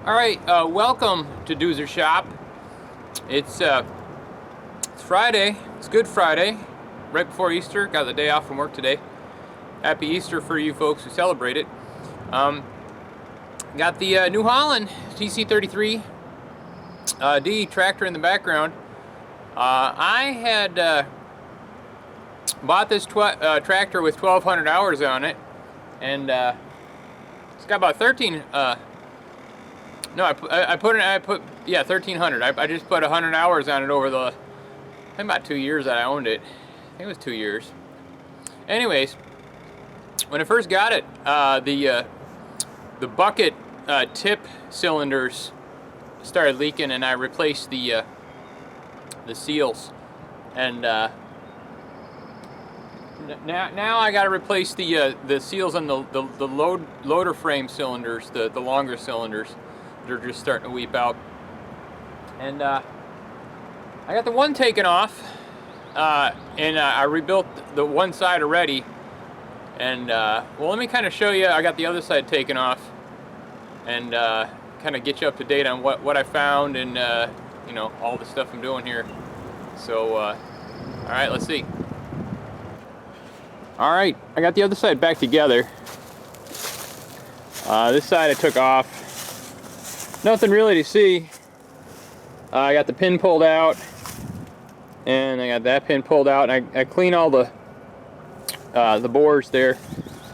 Alright, welcome to Doozer Shop. It's Friday. It's Good Friday, right before Easter. Got the day off from work today. Happy Easter for you folks who celebrate it. Got the New Holland TC33D tractor in the background. I had bought this tractor with 1,200 hours on it, and it's got about 1,300. I just put 100 hours on it over the, I think about 2 years that I owned it. I think it was 2 years. Anyways, when I first got it, the bucket tip cylinders started leaking, and I replaced the seals. And now I got to replace the seals on the loader frame cylinders, the longer cylinders. They're just starting to weep out. And I got the one taken off, and I rebuilt the one side already. And well, let me kind of show you. I got the other side taken off, and kind of get you up to date on what I found, and you know, all the stuff I'm doing here. So all right, let's see. All right, I got the other side back together. This side I took off. Nothing really to see. I got the pin pulled out, and I got that pin pulled out, and I cleaned all the bores there.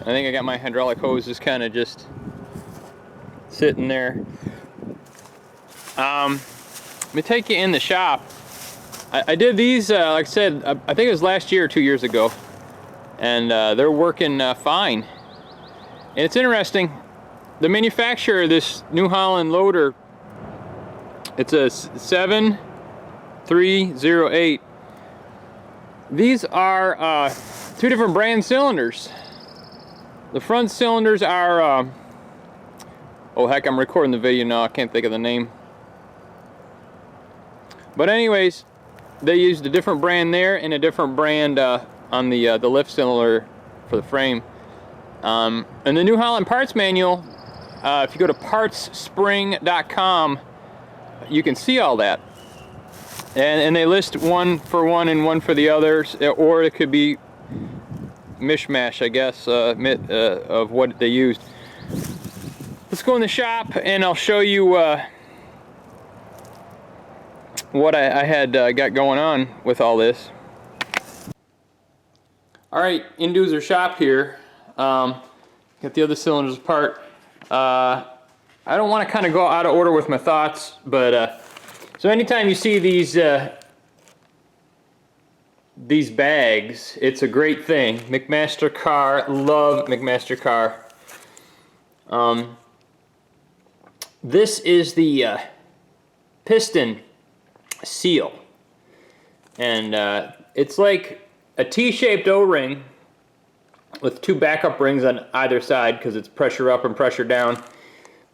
I think I got my hydraulic hoses kind of just sitting there. Let me take you in the shop. I did these, like I said, I think it was last year or 2 years ago, and they're working fine. And it's interesting. The manufacturer of this New Holland loader, it's a 7308. These are two different brand cylinders. The front cylinders are, oh heck, I'm recording the video now, I can't think of the name. But anyways, they used a different brand there and a different brand on the lift cylinder for the frame. And the New Holland parts manual, if you go to partsspring.com, you can see all that. And they list one for one and one for the others, or it could be mishmash, I guess, of what they used. Let's go in the shop, and I'll show you what I had got going on with all this. All right, in Doozer shop here. Got the other cylinders apart. I don't want to kind of go out of order with my thoughts, but so anytime you see these bags, it's a great thing. McMaster Carr, love McMaster Carr. This is the piston seal, and it's like a T-shaped O-ring with two backup rings on either side because it's pressure up and pressure down.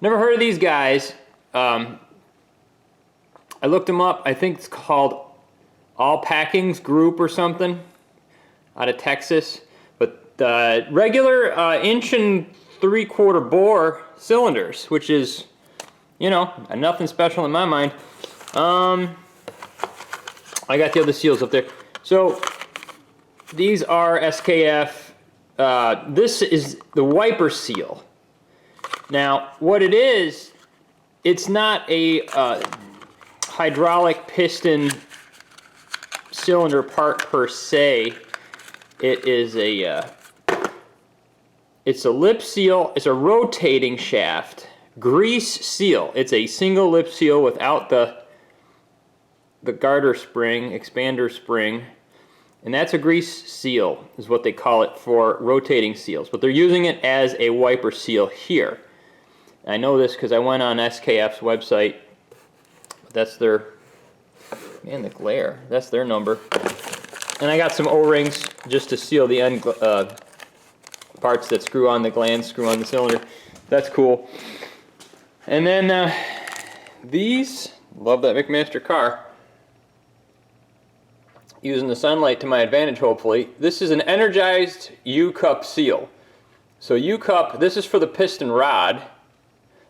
Never heard of these guys. I looked them up. I think it's called All Packings Group or something out of Texas. But regular 1 3/4 bore cylinders, which is, you know, nothing special in my mind. I got the other seals up there. So these are SKF. This is the wiper seal. Now, what it is, it's not a hydraulic piston cylinder part per se. It is it's a lip seal. It's a rotating shaft grease seal. It's a single lip seal without the garter spring, expander spring. And that's a grease seal, is what they call it for rotating seals. But they're using it as a wiper seal here. And I know this because I went on SKF's website. That's their, man, the glare. That's their number. And I got some O-rings just to seal the end parts that screw on the glands, screw on the cylinder. That's cool. And then these, love that McMaster Carr. Using the sunlight to my advantage, hopefully. This is an energized U-cup seal. So U-cup, this is for the piston rod.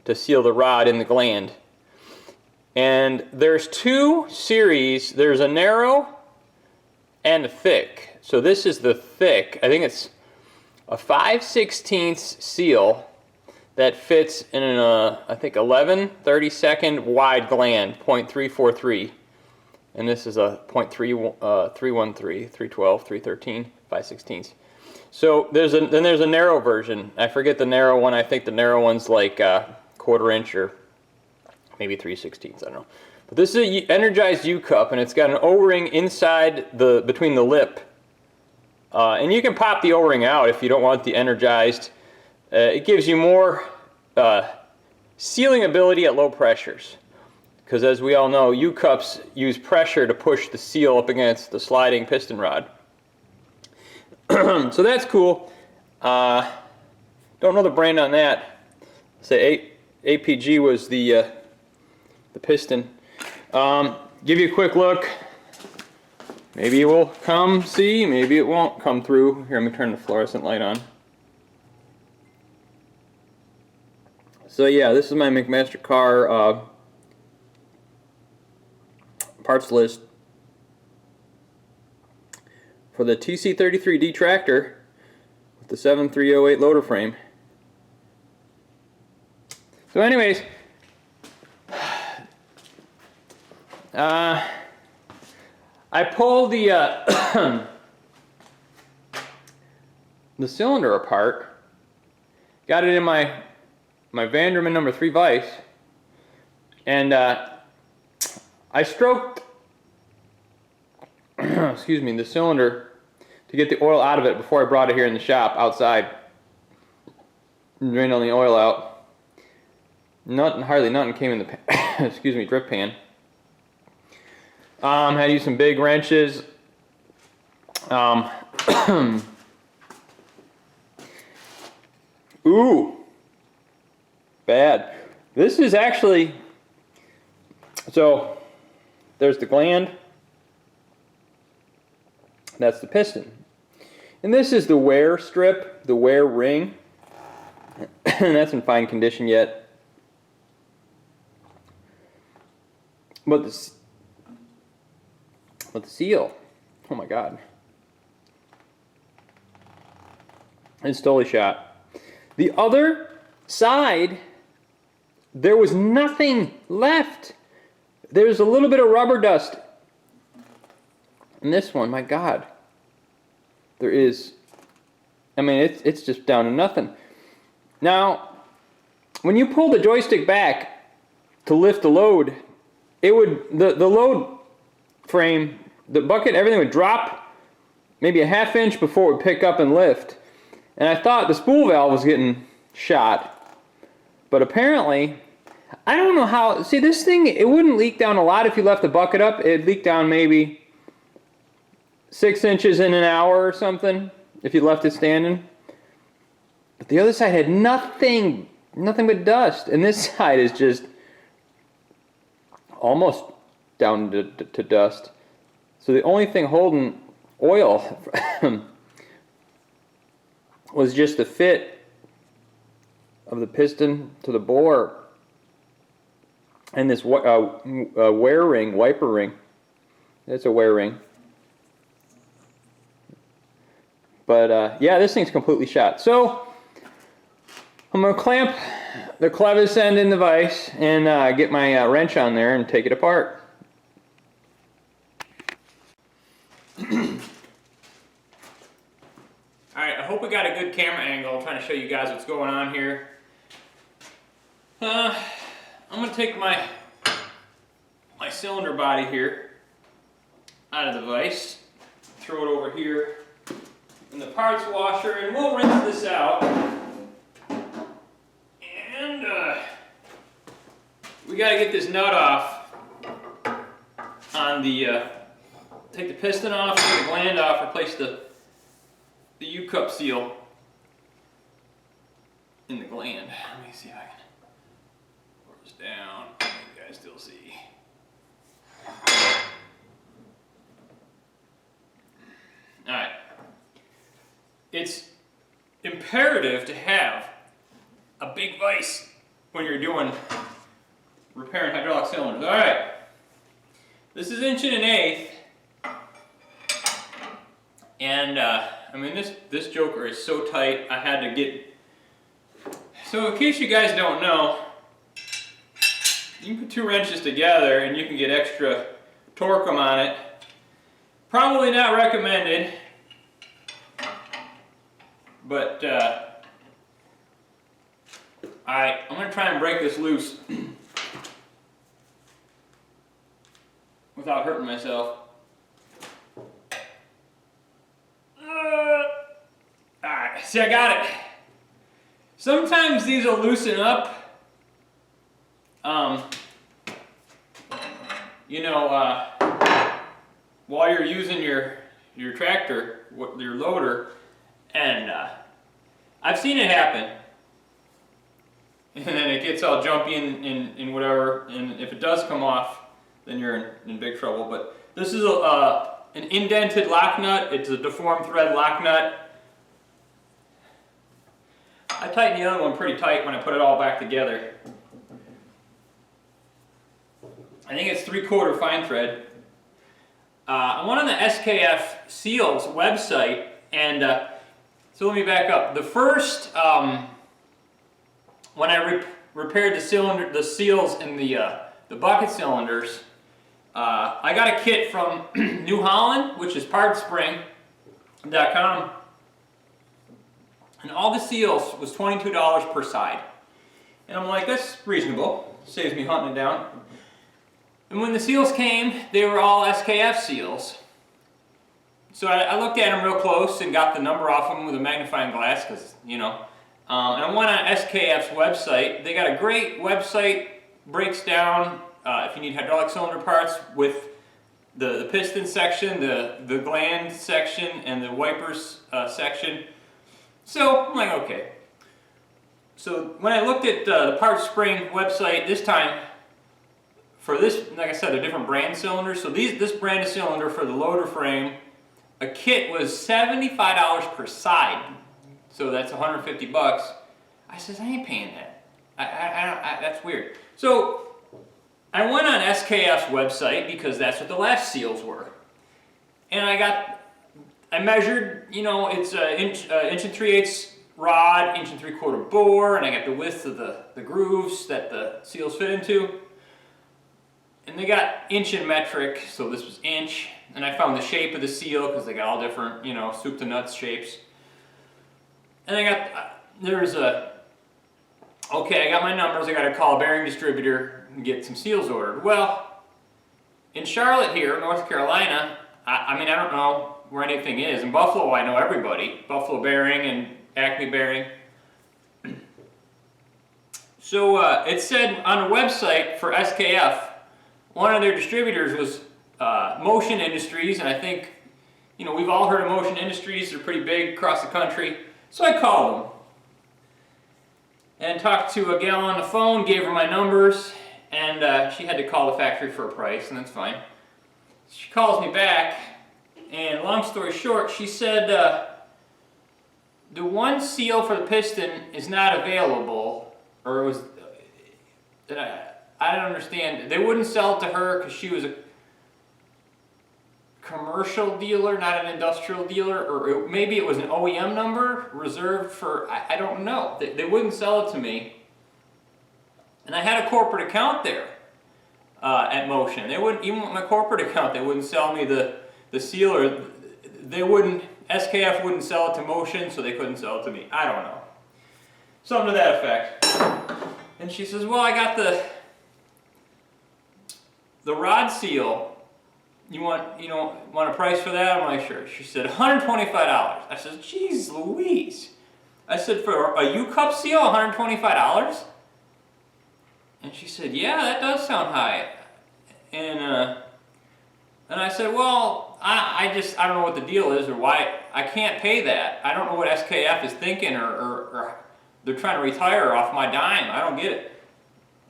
to seal the rod in the gland. And there's two series. There's a narrow and a thick. So this is the thick. I think it's a 5/16 seal that fits in an I think 11 32nd wide gland, 0.343. And this is a 0.313, 312, 313, 5/16. So then there's a narrow version. I forget the narrow one. I think the narrow one's like a 1/4 inch or maybe 3/16. I don't know. But this is an energized U-cup, and it's got an O-ring inside between the lip. And you can pop the O-ring out if you don't want the energized. It gives you more sealing ability at low pressures. Because as we all know, U-cups use pressure to push the seal up against the sliding piston rod. So that's cool. Don't know the brand on that. Say APG was the piston. Give you a quick look. Maybe it will come see, maybe it won't come through. Here, let me turn the fluorescent light on. So yeah, this is my McMaster Carr parts list for the TC33D tractor with the 7308 loader frame. So anyways, I pulled the the cylinder apart, got it in my Vanderman number 3 vise, and I stroked excuse me, the cylinder to get the oil out of it before I brought it here in the shop outside. Drained all the oil out. Hardly nothing came in the excuse me, drip pan. Had to use some big wrenches. Ooh, bad. This is actually, so there's the gland. That's the piston. And this is the wear strip, the wear ring. And that's in fine condition yet. But the seal, oh my God. It's totally shot. The other side, there was nothing left. There's a little bit of rubber dust. And this one, my God, there is, I mean, it's just down to nothing. Now, when you pull the joystick back to lift the load, it would, the load frame, the bucket, everything would drop maybe a ½ inch before it would pick up and lift. And I thought the spool valve was getting shot. But apparently, I don't know how, see this thing, it wouldn't leak down a lot if you left the bucket up. It'd leak down maybe 6 inches in an hour or something if you left it standing. But the other side had nothing but dust. And this side is just almost down to dust. So the only thing holding oil was just the fit of the piston to the bore and this wear ring, wiper ring. It's a wear ring. But yeah, this thing's completely shot. So I'm going to clamp the clevis end in the vise and get my wrench on there and take it apart. Alright, I hope we got a good camera angle. I'm trying to show you guys what's going on here. I'm going to take my cylinder body here out of the vise, throw it over here in the parts washer, and we'll rinse this out. And we got to get this nut off on the, take the piston off, take the gland off, replace the U-cup seal in the gland. Let me see if I can pour this down. You guys still see. Alright. It's imperative to have a big vise when you're doing repairing hydraulic cylinders. All right, this is 1 1/8, and I mean this joker is so tight. I had to get. So in case you guys don't know, you can put 2 wrenches together and you can get extra torque on it. Probably not recommended, but alright, I'm going to try and break this loose without hurting myself. Alright, see, I got it. Sometimes these will loosen up. You know, while you're using your tractor, your loader, and I've seen it happen. And then it gets all jumpy and whatever, and if it does come off, then you're in big trouble. But this is an indented lock nut. It's a deformed thread lock nut. I tightened the other one pretty tight when I put it all back together. I think it's 3/4 fine thread. I went on the SKF Seals website, and so let me back up. The first, when I repaired the seals in the bucket cylinders, I got a kit from New Holland, which is partspring.com, and all the seals was $22 per side. And I'm like, that's reasonable, saves me hunting it down. And when the seals came, they were all SKF seals. So I looked at them real close and got the number off them with a magnifying glass, because, you know. And I went on SKF's website. They got a great website, breaks down if you need hydraulic cylinder parts with the piston section, the gland section, and the wipers section. So I'm like, okay. So when I looked at the Part Spring website this time, for this, like I said, a different brand cylinder. So this brand of cylinder for the loader frame, a kit was $75 per side. So that's 150 bucks. I says, I ain't paying that. That's weird. So I went on SKF's website because that's what the last seals were. And I measured, you know, it's an inch and 3/8 rod, 1 3/4 bore, and I got the width of the grooves that the seals fit into. And they got inch and metric, so this was inch. And I found the shape of the seal because they got all different, you know, soup to nuts shapes. And I got, okay, I got my numbers. I got to call a bearing distributor and get some seals ordered. Well, in Charlotte here, North Carolina, I mean, I don't know where anything is. In Buffalo, I know everybody. Buffalo Bearing and Acme Bearing. So it said on the website for SKF, one of their distributors was Motion Industries, and I think, you know, we've all heard of Motion Industries. They're pretty big across the country. So I called them and talked to a gal on the phone, gave her my numbers, and she had to call the factory for a price, and that's fine. She calls me back, and long story short, she said the one seal for the piston is not available, or it was, I don't understand. They wouldn't sell it to her because she was a commercial dealer, not an industrial dealer, or maybe it was an OEM number reserved for, I don't know. They wouldn't sell it to me. And I had a corporate account there at Motion. They wouldn't, even with my corporate account, they wouldn't sell me the seal, or they wouldn't, SKF wouldn't sell it to Motion, so they couldn't sell it to me. I don't know. Something to that effect. And she says, well, I got the rod seal. You want a price for that? I'm like, sure. She said, $125. I said, geez Louise. I said, for a U-cup seal, $125? And she said, yeah, that does sound high. And I said, well, I don't know what the deal is, or why I can't pay that. I don't know what SKF is thinking, or they're trying to retire off my dime. I don't get it.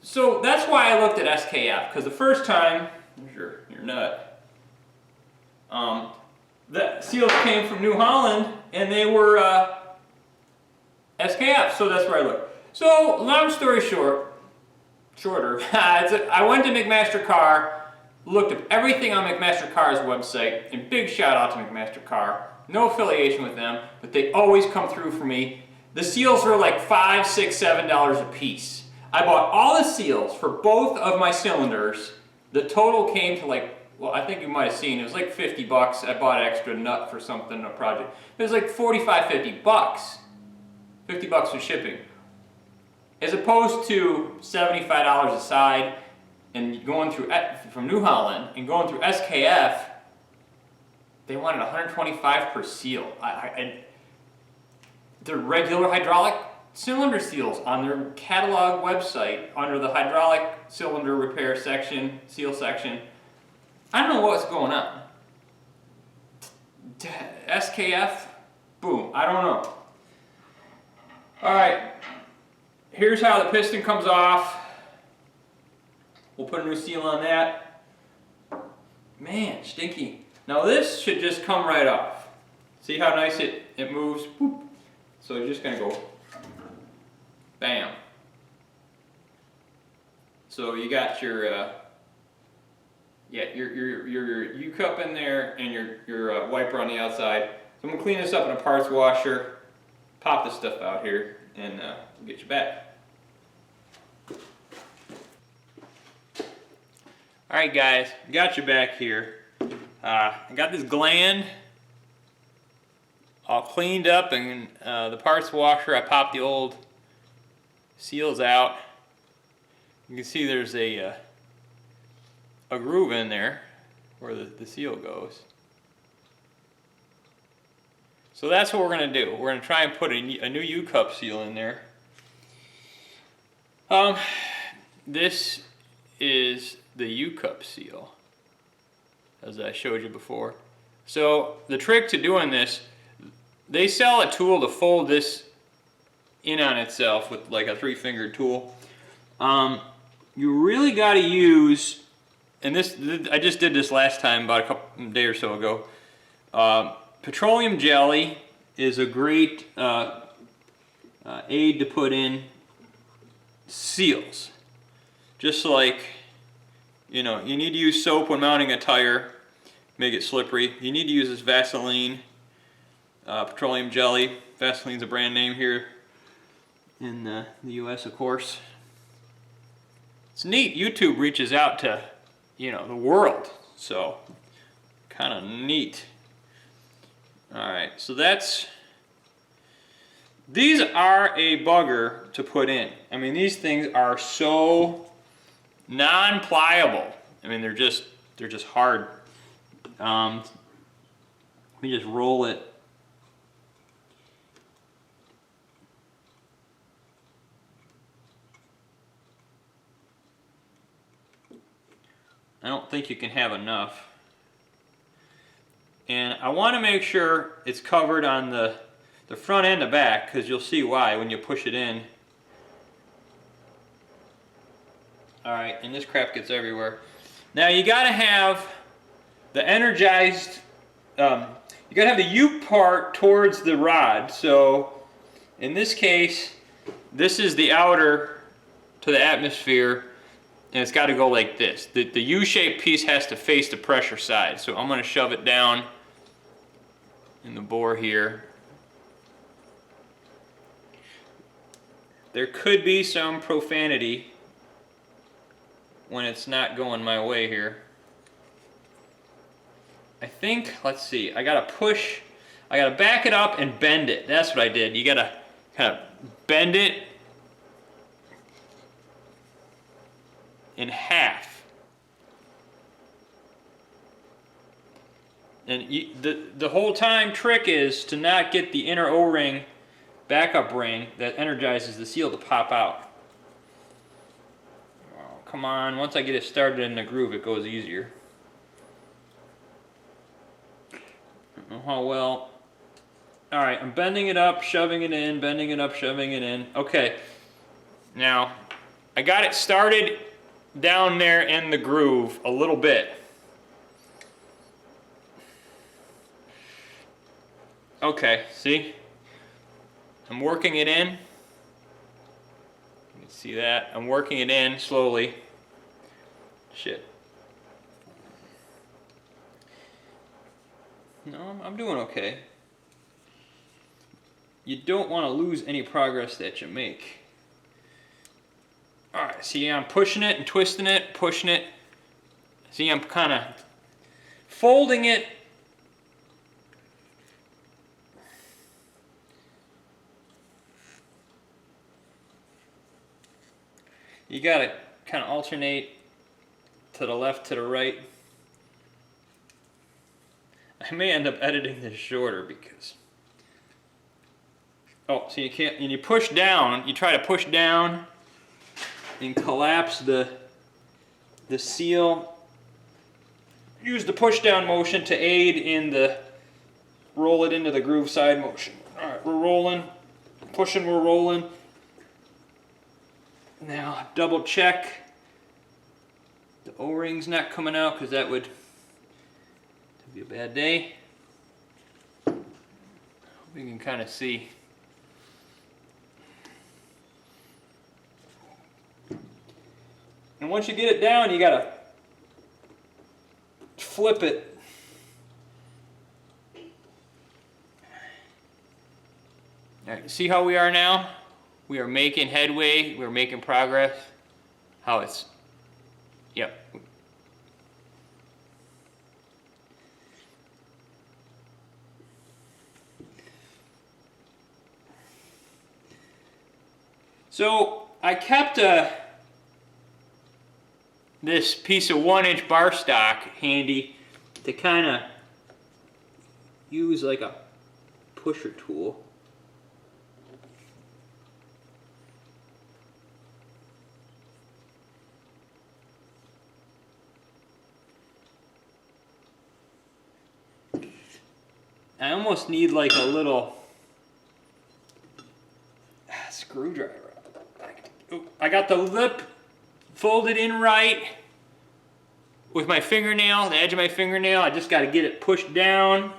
So that's why I looked at SKF, because the first time, you're nut. The seals came from New Holland, and they were SKF, so that's where I looked. So, long story short, shorter. I went to McMaster Carr, looked up everything on McMaster Carr's website, and big shout out to McMaster Carr. No affiliation with them, but they always come through for me. The seals were like $5, $6, $7 a piece. I bought all the seals for both of my cylinders. The total came to like, well, I think you might have seen, it was like 50 bucks. I bought an extra nut for something, a project. It was like 45, 50 bucks. 50 bucks for shipping. As opposed to $75 a side and going through, from New Holland and going through SKF, they wanted 125 per seal. They're regular hydraulic cylinder seals on their catalog website under the hydraulic cylinder repair section, seal section. I don't know what's going on. SKF, boom, I don't know. Alright, here's how the piston comes off. We'll put a new seal on that. Man, stinky. Now this should just come right off. See how nice it moves? Boop. So you're just gonna go bam. So you got your your U-cup in there and your wiper on the outside. So I'm gonna clean this up in a parts washer, pop this stuff out here, and we'll get you back. All right, guys, got you back here. I got this gland all cleaned up, and the parts washer, I popped the old seals out. You can see there's a groove in there where the seal goes. So that's what we're going to do. We're going to try and put a new U-cup seal in there. This is the U-cup seal, as I showed you before. So the trick to doing this, they sell a tool to fold this in on itself with like a 3-fingered tool. You really got to use, and this I just did this last time about a day or so ago. Petroleum jelly is a great aid to put in seals. Just like, you know, you need to use soap when mounting a tire, make it slippery. You need to use this Vaseline, petroleum jelly. Vaseline's a brand name here in the US, of course. It's neat. YouTube reaches out to, you know, the world, so kind of neat. All right, so these are a bugger to put in. I mean, these things are so non-pliable. I mean, they're just hard. Let me just roll it. I don't think you can have enough. And I want to make sure it's covered on the front and the back, because you'll see why when you push it in. Alright, and this crap gets everywhere. Now you gotta have the energized, you gotta have the U part towards the rod. So in this case, this is the outer to the atmosphere, and it's got to go like this. The U-shaped piece has to face the pressure side. So I'm going to shove it down in the bore here. There could be some profanity when it's not going my way here. I think, let's see, I got to push, I got to back it up and bend it. That's what I did. You got to kind of bend it in half. And the whole time trick is to not get the inner O-ring, backup ring that energizes the seal to pop out. Oh, come on, once I get it started in the groove, it goes easier. I don't know how well. Alright, I'm bending it up, shoving it in, bending it up, shoving it in. Okay, now I got it started down there in the groove a little bit. Okay, see? I'm working it in. You see that? I'm working it in slowly. Shit. No, I'm doing okay. You don't want to lose any progress that you make. Alright, see, I'm pushing it and twisting it, pushing it. See, I'm kind of folding it. You gotta kind of alternate to the left, to the right. I may end up editing this shorter because... Oh, so you can't, and you push down, you try to push down and collapse the seal. Use the push down motion to aid in the roll it into the groove side motion. Alright, we're rolling, pushing, we're rolling. Now double check the O-ring's not coming out because that would be a bad day. We can kind of see. And once you get it down, you gotta flip it. All right, see how we are now? We are making headway, we're making progress. How it's, yep. So I kept this piece of 1-inch bar stock handy to kind of use like a pusher tool. I almost need like a little screwdriver. I got the lip folded in right with my fingernail, the edge of my fingernail. I just got to get it pushed down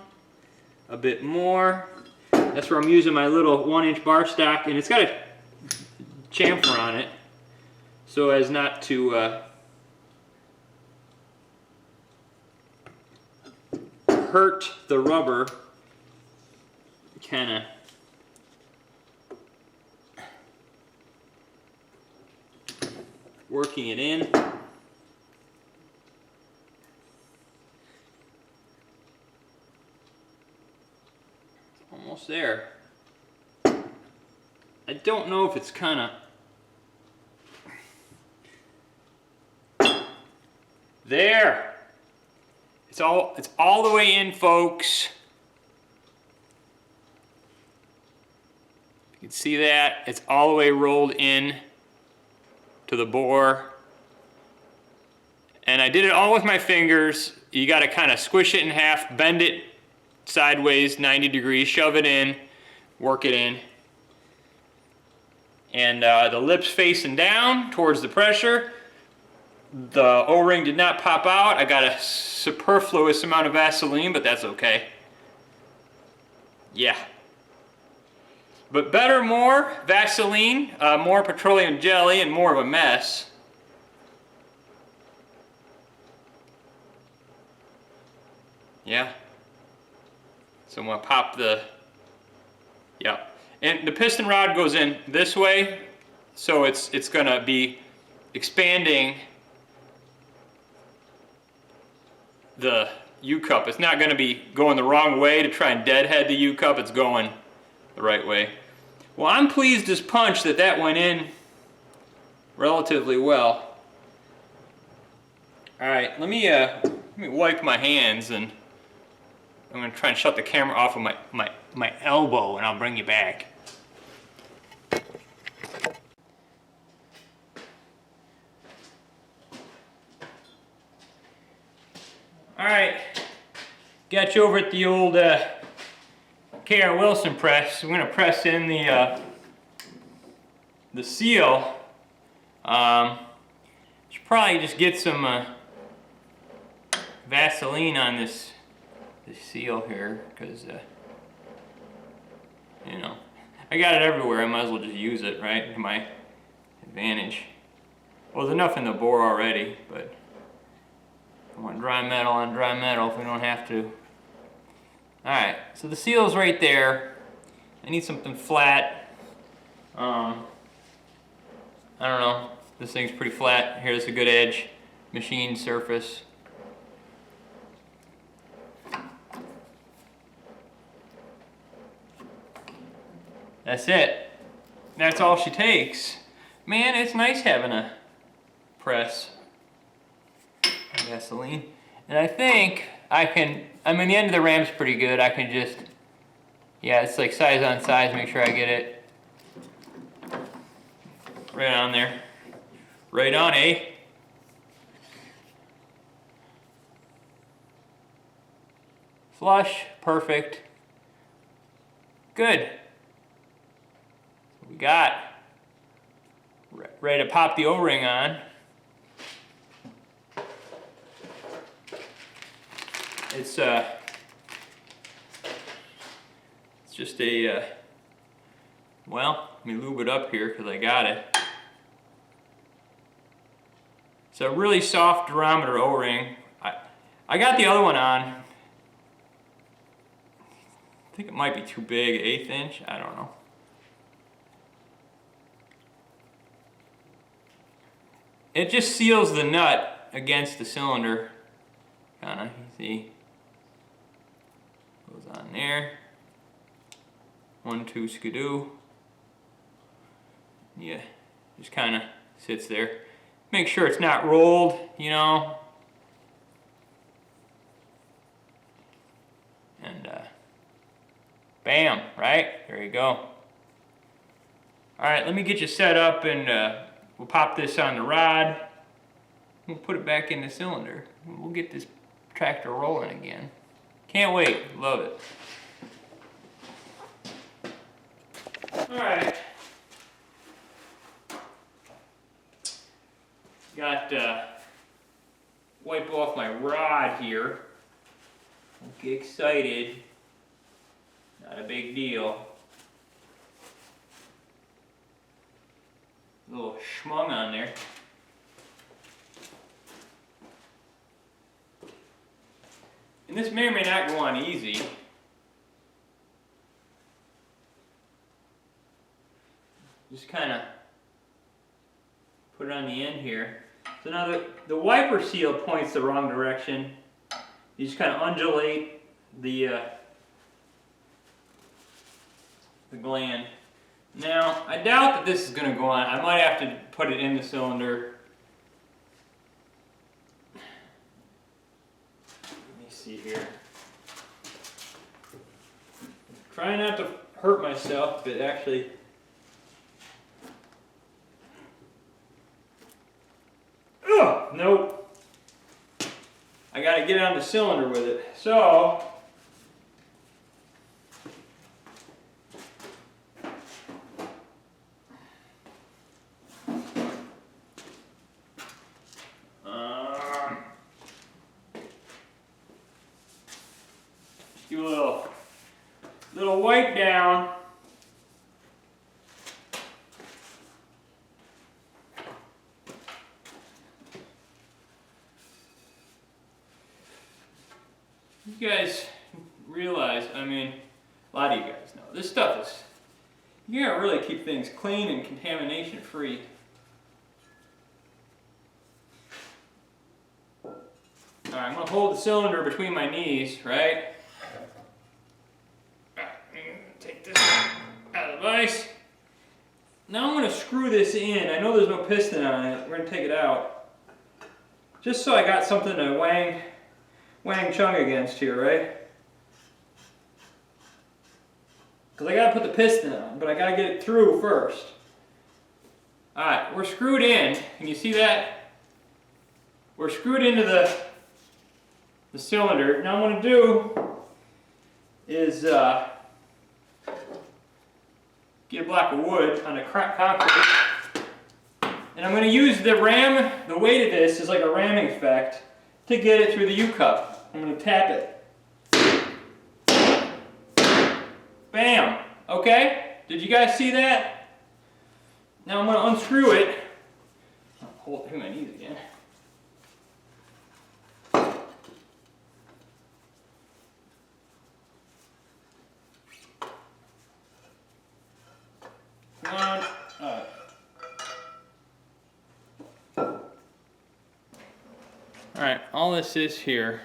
a bit more. That's where I'm using my little 1-inch bar stock, and it's got a chamfer on it so as not to hurt the rubber. Kind of working it in. Almost there. I don't know if it's kind of there. It's all the way in, folks. You can see that it's all the way rolled in to the bore. And I did it all with my fingers. You got to kind of squish it in half, bend it sideways 90 degrees, shove it in, work it in. And the lips facing down towards the pressure. The O-ring did not pop out. I got a superfluous amount of Vaseline, but that's okay. Yeah. But better, more Vaseline, more petroleum jelly, and more of a mess. Yeah. So I'm going to pop the, yeah. And the piston rod goes in this way, so it's going to be expanding the U-cup. It's not going to be going the wrong way to try and deadhead the U-cup. It's going the right way. Well, I'm pleased as punch that that went in relatively well. All right, let me wipe my hands, and I'm going to try and shut the camera off of my elbow, and I'll bring you back. All right, got you over at the old K.R. Wilson press. We're going to press in the seal. Should probably just get some Vaseline on this seal here, because you know, I got it everywhere. I might as well just use it, right? My advantage. Well, there's enough in the bore already, but I want dry metal on dry metal if we don't have to. Alright, so the seal's right there. I need something flat. I don't know. This thing's pretty flat. Here's a good edge. Machine surface. That's it. That's all she takes. Man, it's nice having a press. Gasoline. And I think I can, I mean the end of the ram's pretty good. I can just, yeah, it's like size on size, make sure I get it right on there. Right on, eh? Flush, perfect. Good. We got ready to pop the O-ring on. It's just a well, let me lube it up here because I got it. It's a really soft durometer O-ring. I got the other one on. I think it might be too big, 1/8 inch. I don't know. It just seals the nut against the cylinder. Kinda, you see. Goes on there. 1, 2, skidoo. Yeah, just kinda sits there. Make sure it's not rolled, you know. And bam, right? There you go. Alright, let me get you set up and we'll pop this on the rod. We'll put it back in the cylinder. We'll get this tractor rolling again. Can't wait. Love it. Alright. Got wipe off my rod here. Don't get excited. Not a big deal. A little schmung on there. And this may or may not go on easy. Just kind of put it on the end here. So now the wiper seal points the wrong direction. You just kind of undulate the gland. Now, I doubt that this is going to go on. I might have to put it in the cylinder. Let me see here. Try not to hurt myself, but actually... Ugh, nope. I got to get on the cylinder with it. So... do a little wipe down. You guys realize, I mean, a lot of you guys know, this stuff is, you gotta really keep things clean and contamination free. Alright, I'm gonna hold the cylinder between my knees, right? Take this out of the vise. Now I'm going to screw this in. I know there's no piston on it. We're going to take it out. Just so I got something to wang chung against here, right? Because I got to put the piston on, but I got to get it through first. Alright, we're screwed in. Can you see that? We're screwed into the cylinder. Now what I'm going to do is get a block of wood on a concrete, and I'm going to use the ram, the weight of this is like a ramming effect, to get it through the U-cup. I'm going to tap it. Bam! Okay? Did you guys see that? Now I'm going to unscrew it hold it to my knees again. Come on. Alright, all this is here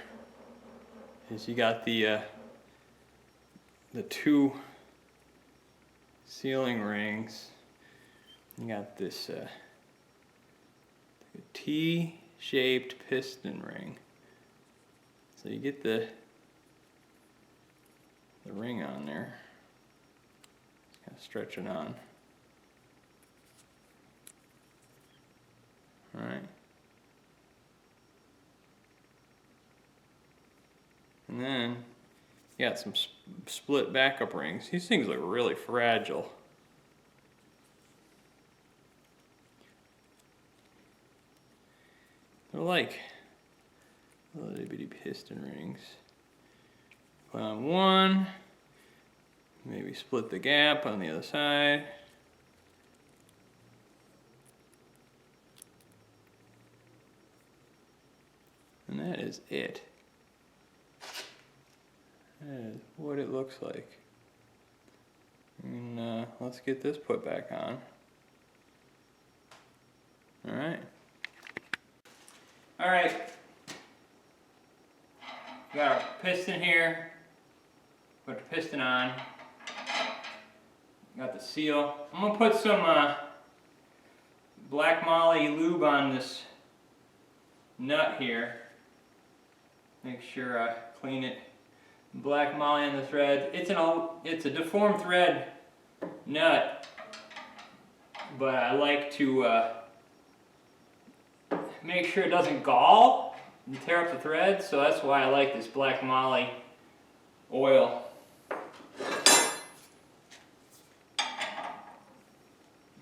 is you got the two sealing rings. You got this T-shaped piston ring. So you get the ring on there. Just kind of stretch it on. All right. And then you got some split backup rings. These things look really fragile. They're like little itty bitty piston rings. Put on one, maybe split the gap on the other side. And that is it. That is what it looks like. And let's get this put back on. All right. All right. Got our piston here. Put the piston on. Got the seal. I'm gonna put some black moly lube on this nut here. Make sure I clean it. Black moly on the thread. It's a deformed thread nut, but I like to make sure it doesn't gall and tear up the thread, so that's why I like this black moly oil. Make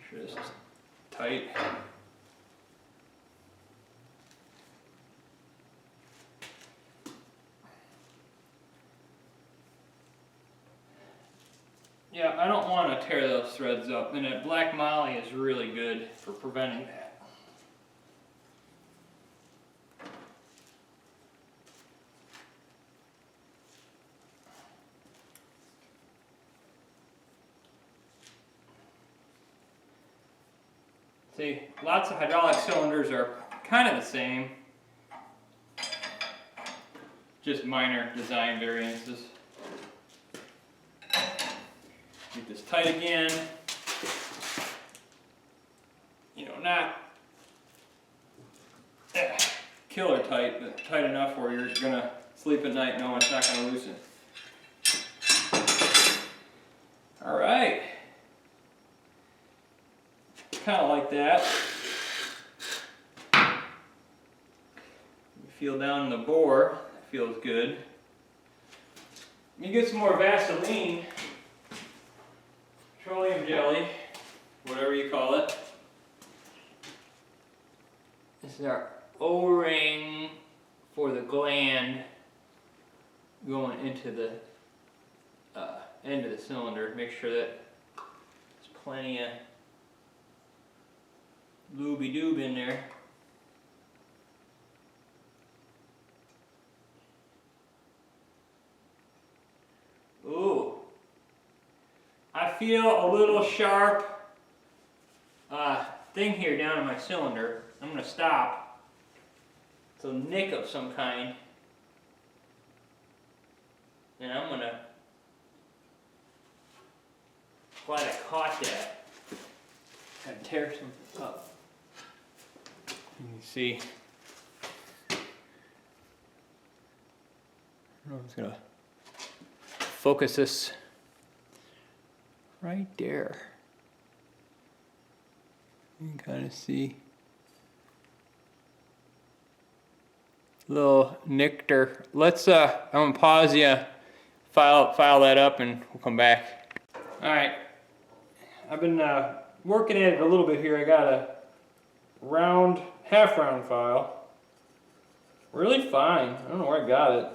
sure this is tight. Yeah, I don't want to tear those threads up, and that black moly is really good for preventing that. See, lots of hydraulic cylinders are kind of the same, just minor design variances. Get this tight again. You know, not killer tight, but tight enough where you're gonna sleep at night knowing it's not gonna loosen. All right. Kind of like that. You feel down in the bore, it feels good. You get some more Vaseline, petroleum jelly, whatever you call it. This is our O-ring for the gland going into the end of the cylinder. Make sure that there's plenty of looby-doob in there. Ooh. I feel a little sharp thing here down in my cylinder. I'm going to stop. It's a nick of some kind. And I'm going to, glad I caught that. Kind of tear something up. You can see. I'm just going to focus this right there. You can kind of see a little nectar. Let's I'm gonna pause you, file that up, and we'll come back. All right, I've been working at it a little bit here. I got a round, half round file. Really fine. I don't know where I got it.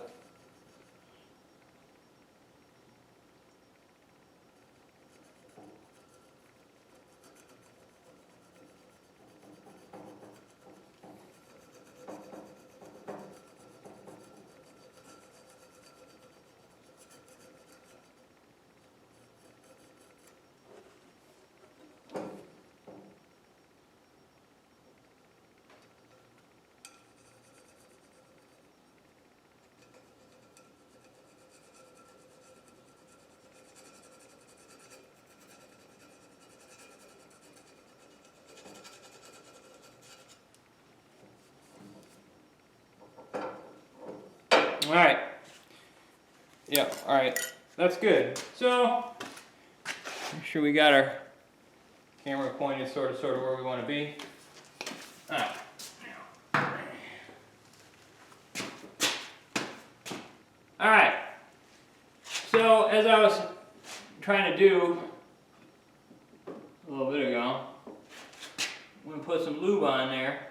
All right. Yeah, all right. That's good. So, make sure we got our camera pointed sort of where we want to be. All right. All right. So, as I was trying to do a little bit ago, I'm going to put some lube on there.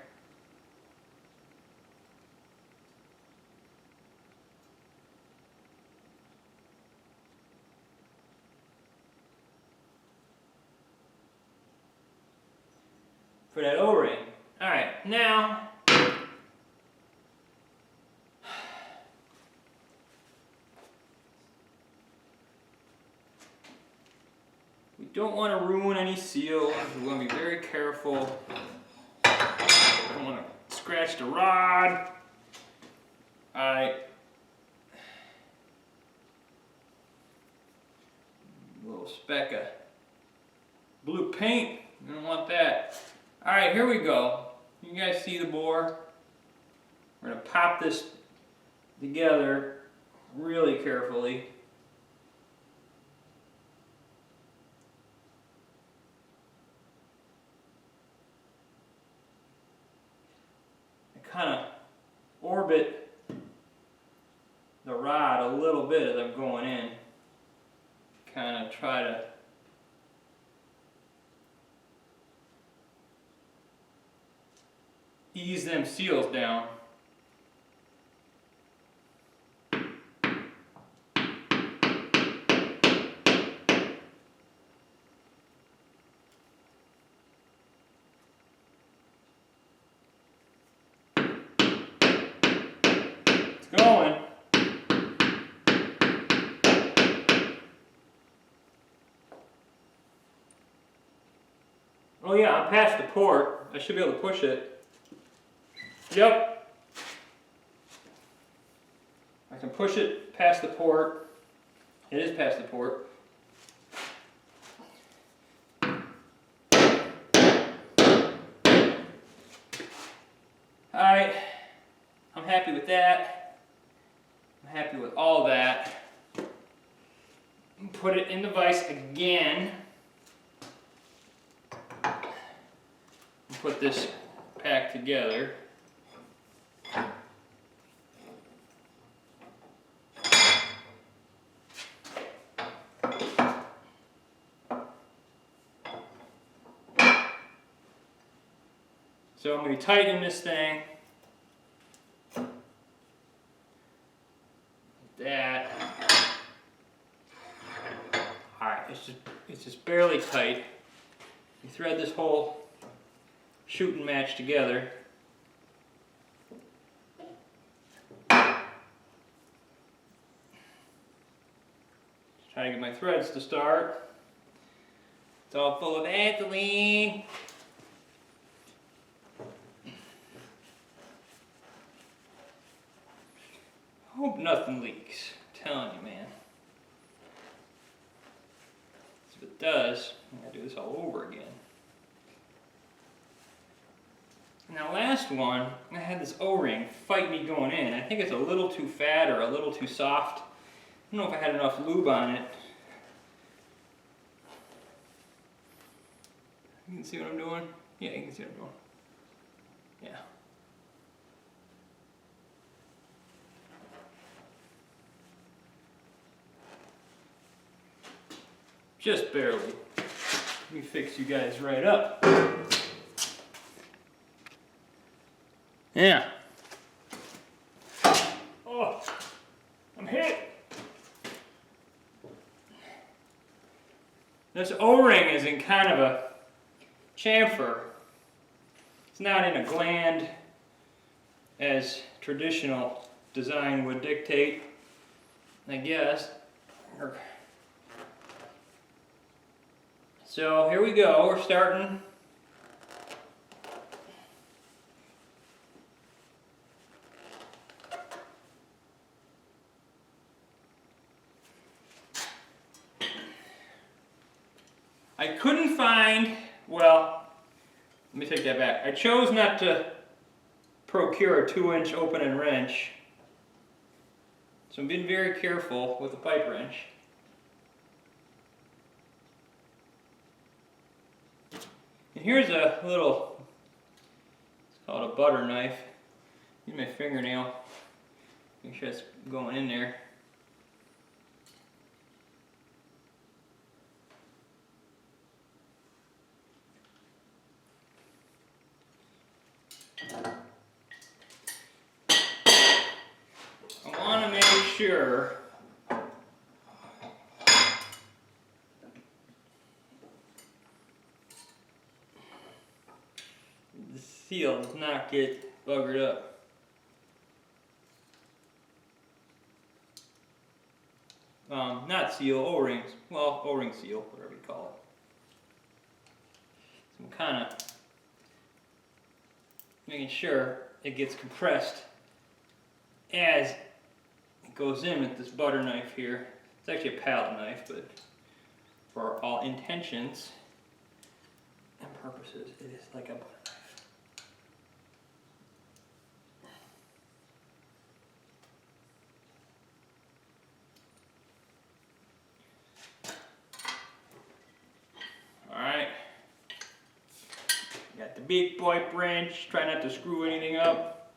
For that O-ring. All right, now we don't want to ruin any seals. We want to be very careful. Don't want to scratch the rod. All right. A little speck of blue paint. We don't want that. All right, here we go. You guys see the bore? We're going to pop this together really carefully. I kind of orbit the rod a little bit as I'm going in. Kind of try to ease them seals down. It's going. Oh yeah, I'm past the port. I should be able to push it. Yep. I can push it past the port. It is past the port. Alright. I'm happy with that. I'm happy with all that. Put it in the vise again. Put this pack together. So I'm going to tighten this thing. Like that. Alright, it's just barely tight. You thread this whole shooting match together. Just trying to get my threads to start. It's all full of ethylene. Hope nothing leaks. I'm telling you, man. If it does, I'm gonna do this all over again. Now, last one, I had this O-ring fight me going in. I think it's a little too fat or a little too soft. I don't know if I had enough lube on it. You can see what I'm doing? Yeah, you can see what I'm doing. Yeah. Just barely. Let me fix you guys right up. Yeah. Oh, I'm hit. This O-ring is in kind of a chamfer. It's not in a gland as traditional design would dictate, I guess. So here we go, we're starting. I couldn't find, well, let me take that back. I chose not to procure a 2-inch open-end wrench So I'm being very careful with the pipe wrench. And here's a little, it's called a butter knife. Use my fingernail. Make sure it's going in there. I want to make sure the seal does not get buggered up. Not seal, O-rings. Well, O-ring seal, whatever you call it. So I'm kind of making sure it gets compressed as it goes in with this butter knife here. It's actually a palette knife, but for all intentions and purposes, it is like a butter knife. Alright, got the big pipe wrench, try not to screw anything up.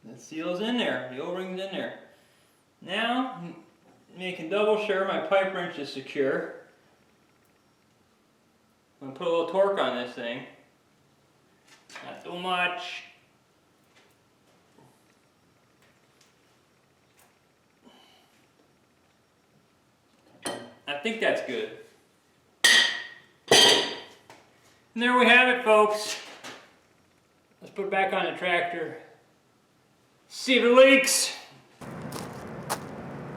The seal's in there, the O-ring's in there. Now, making double sure my pipe wrench is secure. I'm gonna put a little torque on this thing. Not too much. I think that's good. And there we have it, folks. Let's put it back on the tractor. See if it leaks.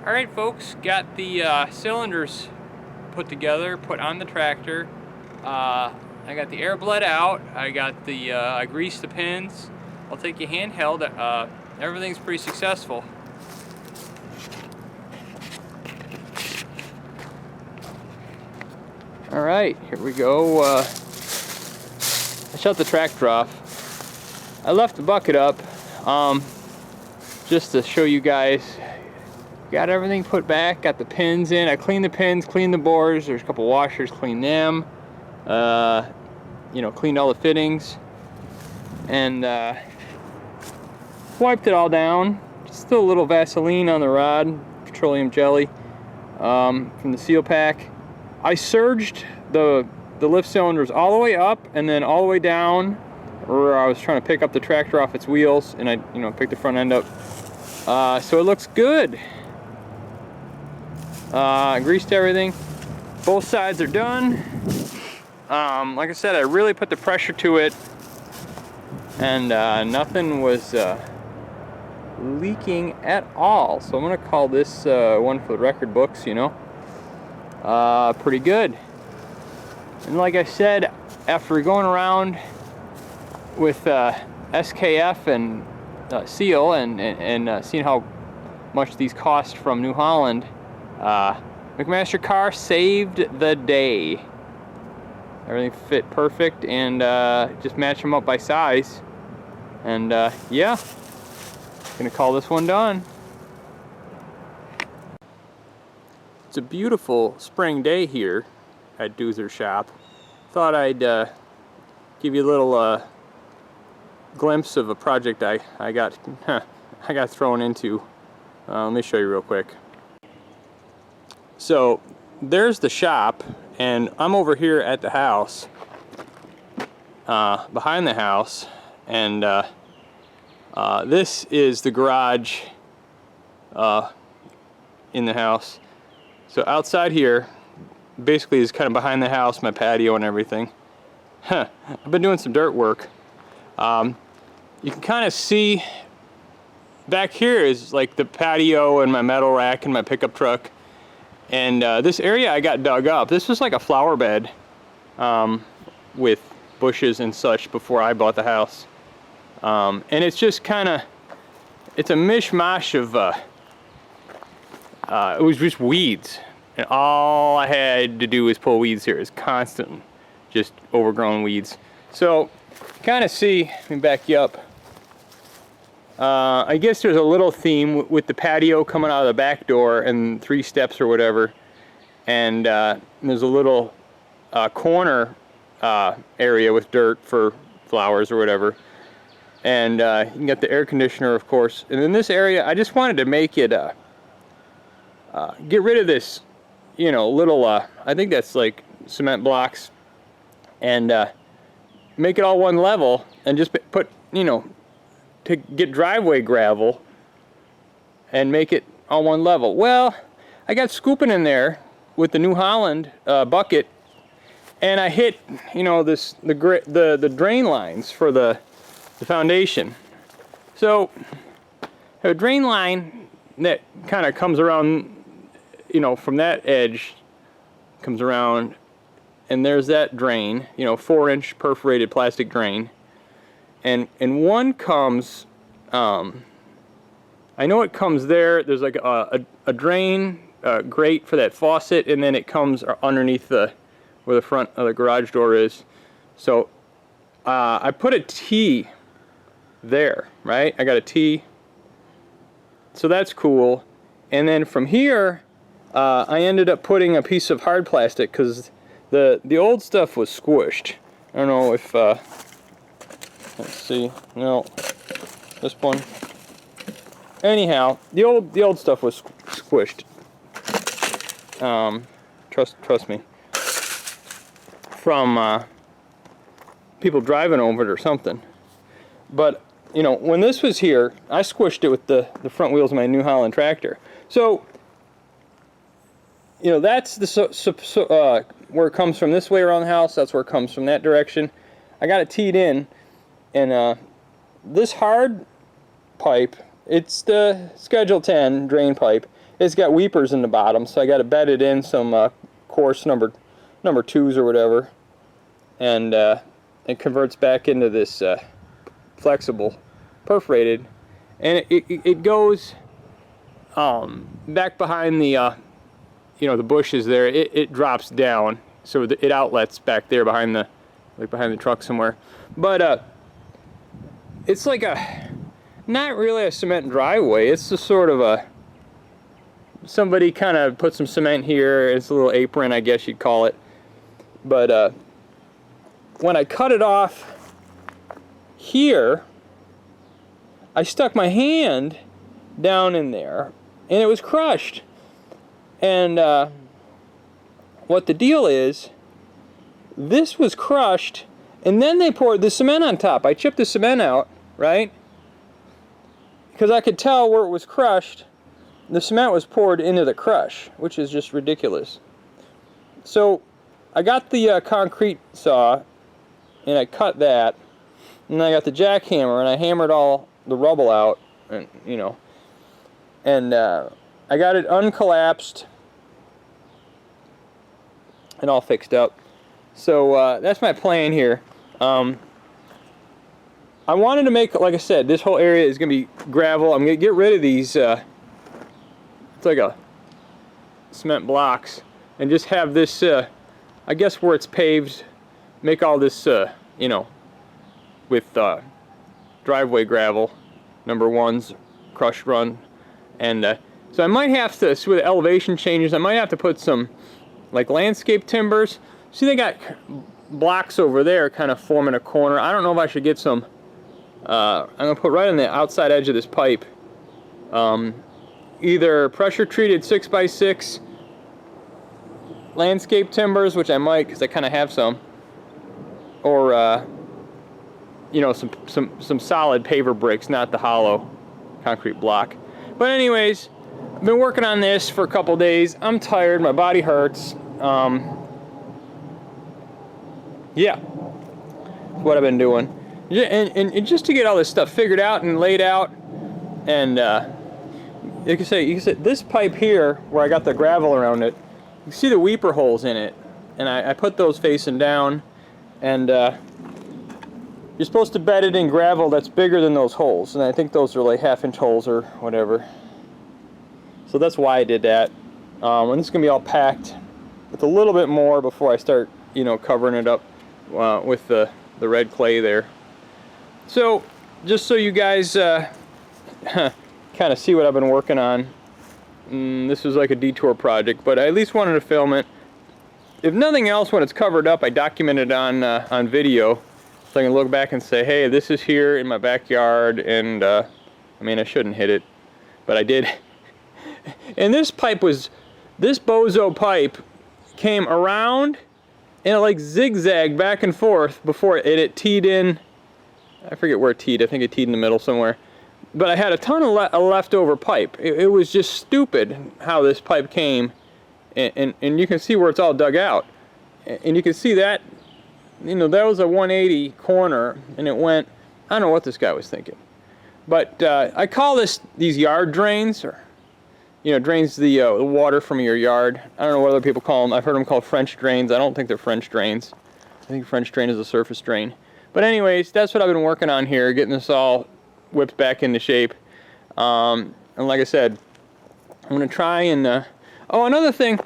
Alright folks, got the cylinders put together, put on the tractor. I got the air bled out, I got the, I greased the pins. I'll take you handheld, everything's pretty successful. Alright, here we go. I shut the tractor off. I left the bucket up, just to show you guys. Got everything put back, got the pins in. I cleaned the pins, cleaned the bores. There's a couple washers, cleaned them. You know, cleaned all the fittings. And wiped it all down. Still a little Vaseline on the rod, petroleum jelly, from the seal pack. I surged the lift cylinders all the way up and then all the way down, where I was trying to pick up the tractor off its wheels, and I, you know, picked the front end up. So it looks good. Greased everything. Both sides are done. Like I said, I really put the pressure to it, and nothing was leaking at all. So I'm gonna call this one for the record books, you know. Pretty good. And like I said, after going around with SKF and Seal and seeing how much these cost from New Holland, McMaster Carr saved the day. Everything fit perfect, and just match them up by size. And yeah, gonna call this one done. It's a beautiful spring day here at Doozer's shop. Thought I'd give you a little glimpse of a project I got thrown into. Let me show you real quick. So there's the shop, and I'm over here at the house, behind the house, and this is the garage in the house. So outside here, basically is kind of behind the house, my patio and everything. I've been doing some dirt work. You can kind of see back here is like the patio and my metal rack and my pickup truck. And this area I got dug up. This was like a flower bed with bushes and such before I bought the house. And it's just kind of, it's a mishmash of, it was just weeds. And all I had to do was pull weeds here. It's constant, just overgrown weeds. So, kind of see, let me back you up. I guess there's a little theme with the patio coming out of the back door and 3 steps or whatever. And there's a little corner area with dirt for flowers or whatever. And you can get the air conditioner, of course. And in this area, I just wanted to make it, get rid of this, you know, little, I think that's like cement blocks. And make it all one level and just put, you know, to get driveway gravel and make it all one level. Well, I got scooping in there with the New Holland bucket, and I hit, you know, the drain lines for the foundation. So a drain line that kind of comes around, you know, from that edge comes around, and there's that drain, you know, 4-inch perforated plastic drain, and one comes, I know it comes there. There's like a drain grate for that faucet, and then it comes underneath where the front of the garage door is. So I put a T there, right? I got a T, so that's cool. And then from here, I ended up putting a piece of hard plastic because the old stuff was squished. I don't know if let's see. No, this one. Anyhow, the old stuff was squished. Trust me. From people driving over it or something. But you know, when this was here, I squished it with the front wheels of my New Holland tractor. So you know, that's the where it comes from this way around the house. That's where it comes from that direction. I got it teed in, and this hard pipe, it's the Schedule 10 drain pipe. It's got weepers in the bottom, so I got it bedded in some coarse number 2s or whatever, and it converts back into this flexible perforated, and it goes back behind the you know, the bushes there. It drops down, so it outlets back there behind the truck somewhere. But it's like not really a cement driveway. It's just sort of somebody kind of put some cement here. It's a little apron, I guess you'd call it. But when I cut it off here, I stuck my hand down in there, and it was crushed. And what the deal is, this was crushed, and then they poured the cement on top. I chipped the cement out, right? Because I could tell where it was crushed. The cement was poured into the crush, which is just ridiculous. So I got the concrete saw, and I cut that, and I got the jackhammer, and I hammered all the rubble out, and you know, and I got it uncollapsed and all fixed up. So that's my plan here. I wanted to make, like I said, this whole area is going to be gravel. I'm going to get rid of these, it's like a cement blocks, and just have this, I guess where it's paved, make all this, you know, with driveway gravel, #1s, crushed run, and so I might have to, so with the elevation changes, I might have to put some like landscape timbers. See, they got blocks over there kind of forming a corner. I don't know if I should get some, I'm going to put right on the outside edge of this pipe, either pressure treated 6x6 landscape timbers, which I might because I kind of have some, or you know, some solid paver bricks, not the hollow concrete block. But anyways, I've been working on this for a couple days. I'm tired, my body hurts. Yeah, that's what I've been doing. And just to get all this stuff figured out and laid out, and you can say this pipe here, where I got the gravel around it, you can see the weeper holes in it, and I put those facing down, and you're supposed to bed it in gravel that's bigger than those holes, and I think those are like 1/2-inch holes or whatever. So that's why I did that. And this is going to be all packed with a little bit more before I start, you know, covering it up with the red clay there. So just so you guys kind of see what I've been working on. This was like a detour project, but I at least wanted to film it. If nothing else, when it's covered up, I document it on video, so I can look back and say, hey, this is here in my backyard, and I mean, I shouldn't hit it, but I did. And this bozo pipe came around and it like zigzagged back and forth before it teed in. I forget where it teed. I think it teed in the middle somewhere. But I had a ton of leftover pipe. It was just stupid how this pipe came, and you can see where it's all dug out. And you can see that, you know, that was a 180 corner, and it went, I don't know what this guy was thinking. But I call these yard drains, or, you know, drains the water from your yard. I don't know what other people call them. I've heard them called French drains. I don't think they're French drains. I think French drain is a surface drain. But anyways, that's what I've been working on here, getting this all whipped back into shape. And like I said, I'm going to try and... oh, another thing.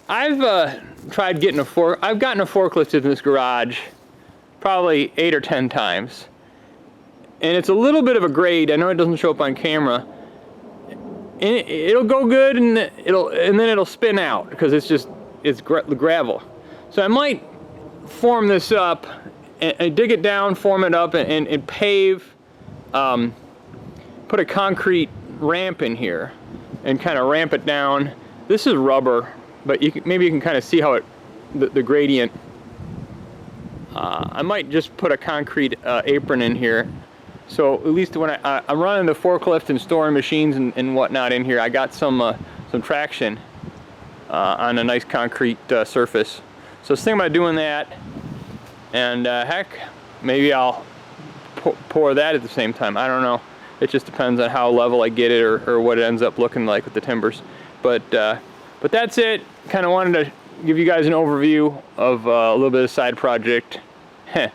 I've tried getting I've gotten a forklift in this garage probably 8 or 10 times. And it's a little bit of a grade. I know it doesn't show up on camera. And it'll go good, and then it'll spin out because it's gravel. So I might form this up and dig it down, form it up, and pave, put a concrete ramp in here and kind of ramp it down. This is rubber, but maybe you can kind of see how the gradient. I might just put a concrete apron in here, so at least when I'm running the forklift and storing machines and whatnot in here, I got some traction on a nice concrete surface. So I was thinking about doing that. And heck, maybe I'll pour that at the same time. I don't know. It just depends on how level I get it, or what it ends up looking like with the timbers. But that's it. Kind of wanted to give you guys an overview of a little bit of side project at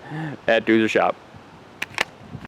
Dozer Shop.